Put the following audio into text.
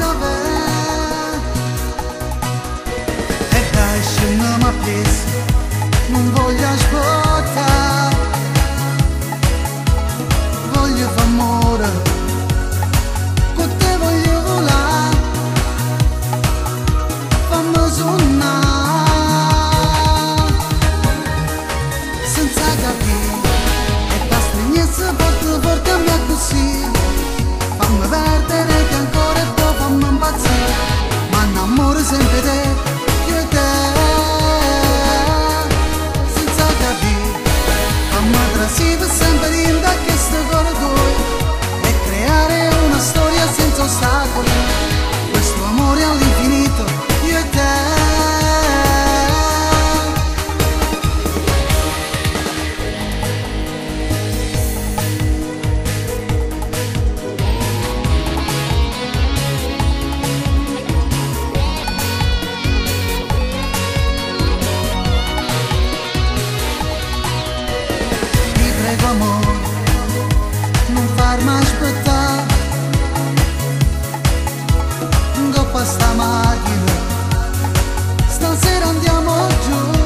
dov'è. E dai, scendiamo a piedi, non voglio ascoltare, voglio fare amore, con te voglio volare, fammi suonare, senza capire, e la stregnezza forte forte a me così, fammi perdere che ancora e poi fammi impazzire, ma innamoro sempre te, io e te, senza capire, fammi trasire sempre in da questo corridoio e creare una storia senza ostacoli, questo amore all'infinito, io e te. Prego amore, non farmi aspettare, dopo sta macchina, stasera andiamo giù.